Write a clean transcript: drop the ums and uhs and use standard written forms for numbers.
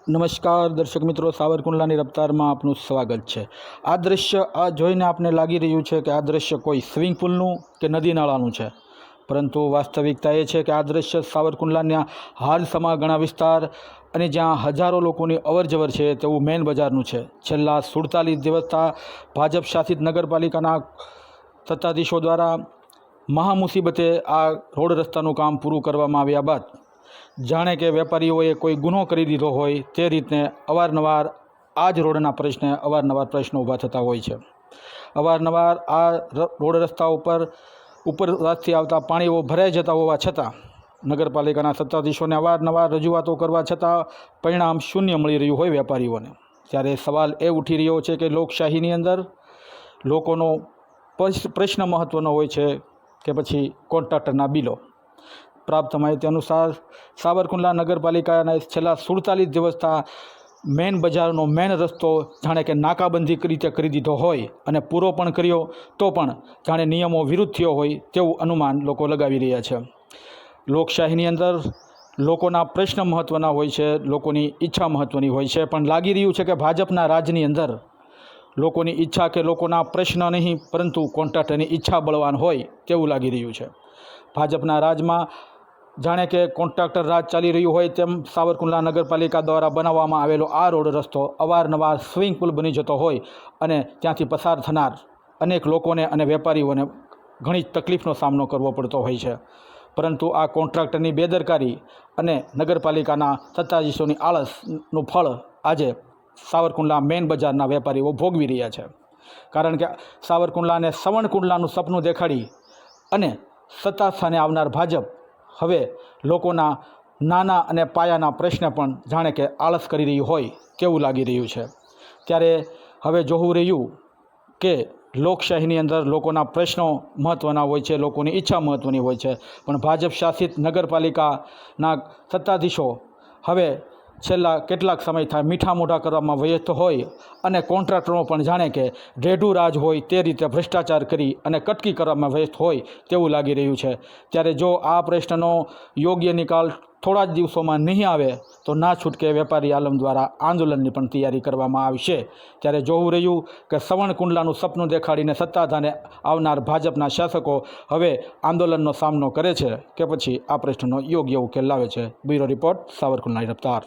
નમસ્કાર દર્શક મિત્રો, સાવરકુંડલાની રફતારમાં આપનું સ્વાગત છે। આ દ્રશ્ય જોઈને આપને લાગી રહ્યું છે કે આ દ્રશ્ય કોઈ સ્વિમિંગ પુલનું કે નદી નાળાનું છે, પરંતુ વાસ્તવિકતા એ છે કે આ દ્રશ્ય સાવરકુંડલાના હાલસમા ઘણા વિસ્તાર અને જ્યાં હજારો લોકોની અવરજવર છે તેવું મેન બજારનું છે। છેલ્લા 47 દિવસથી ભાજપ શાસિત નગરપાલિકાના સત્તાધીશો દ્વારા મહામુસીબતે આ રોડ રસ્તાનું કામ પૂરું કરવામાં આવ્યા બાદ જાણે કે વેપારીઓએ કોઈ ગુનો કરી દીધો હોય તે રીતને અવારનવાર આ જ રોડના પ્રશ્નો ઊભા થતા હોય છે। અવારનવાર આ રોડ રસ્તા ઉપરથી આવતા પાણીઓ ભરાઈ જતા હોવા છતાં નગરપાલિકાના સત્તાધીશોને અવારનવાર રજૂઆતો કરવા છતાં પરિણામ શૂન્ય મળી રહ્યું હોય વેપારીઓને। ત્યારે સવાલ એ ઉઠી રહ્યો છે કે લોકશાહીની અંદર લોકોનો પ્રશ્ન મહત્ત્વનો હોય છે કે પછી કોન્ટ્રાક્ટરના બિલો। પ્રાપ્ત માહિતી અનુસાર સાવરકુંડલા નગરપાલિકાના છેલ્લા 47 દિવસથી મેન બજારનો મેન રસ્તો જાણે કે નાકાબંધી રીતે કરી દીધો હોય અને પૂરો પણ કર્યો તો પણ જાણે નિયમો વિરુદ્ધ થયો હોય તેવું અનુમાન લોકો લગાવી રહ્યા છે। લોકશાહીની અંદર લોકોના પ્રશ્ન મહત્ત્વના હોય છે, લોકોની ઈચ્છા મહત્ત્વની હોય છે, પણ લાગી રહ્યું છે કે ભાજપના રાજની અંદર લોકોની ઈચ્છા કે લોકોના પ્રશ્ન નહીં પરંતુ કોન્ટ્રાક્ટરની ઈચ્છા બળવાન હોય તેવું લાગી રહ્યું છે। ભાજપના રાજમાં જાણે કે કોન્ટ્રાક્ટર રાજ ચાલી રહ્યું હોય તેમ સાવરકુંડલા નગરપાલિકા દ્વારા બનાવવામાં આવેલો આ રોડ રસ્તો અવારનવાર સ્વિમિંગ પુલ બની જતો હોય અને ત્યાંથી પસાર થનાર અનેક લોકોને અને વેપારીઓને ઘણી તકલીફનો સામનો કરવો પડતો હોય છે। પરંતુ આ કોન્ટ્રાક્ટરની બેદરકારી અને નગરપાલિકાના સત્તાધીશોની આળસનું ફળ આજે સાવરકુંડલા મેન બજારના વેપારીઓ ભોગવી રહ્યા છે। કારણ કે સાવરકુંડલાને સવર્ણકુંડલાનું સપનું દેખાડી અને સત્તા સ્થાને આવનાર ભાજપ હવે લોકોના નાના અને પાયાના પ્રશ્ન પણ જાણે કે આળસ કરી રહ્યું હોય કેવું લાગી રહ્યું છે। ત્યારે હવે જોવું રહ્યું કે લોકશાહીની અંદર લોકોના પ્રશ્નો મહત્ત્વના હોય છે, લોકોની ઈચ્છા મહત્ત્વની હોય છે, પણ ભાજપ શાસિત નગરપાલિકાના સત્તાધીશો હવે છેલ્લા કેટલાક સમયથી મીઠા મોઢા કરવામાં વ્યસ્ત હોય અને કોન્ટ્રાક્ટરો પણ જાણે કે રેઢું રાજ હોય તે રીતે ભ્રષ્ટાચાર કરી અને કટકી કરવામાં વ્યસ્ત હોય તેવું લાગી રહ્યું છે। ત્યારે જો આ પ્રશ્નનો યોગ્ય નિકાલ થોડા જ દિવસોમાં નહીં આવે તો ના છૂટકે વેપારી આલમ દ્વારા આંદોલનની પણ તૈયારી કરવામાં આવશે। ત્યારે જોવું રહ્યું કે સવર્ણકુંડલાનું સપનું દેખાડીને સત્તાધાને આવનાર ભાજપના શાસકો હવે આંદોલનનો સામનો કરે છે કે પછી આ પ્રશ્નનો યોગ્ય ઉકેલ લાવે છે। Bureau report, સાવરકુંડલાની રફતાર।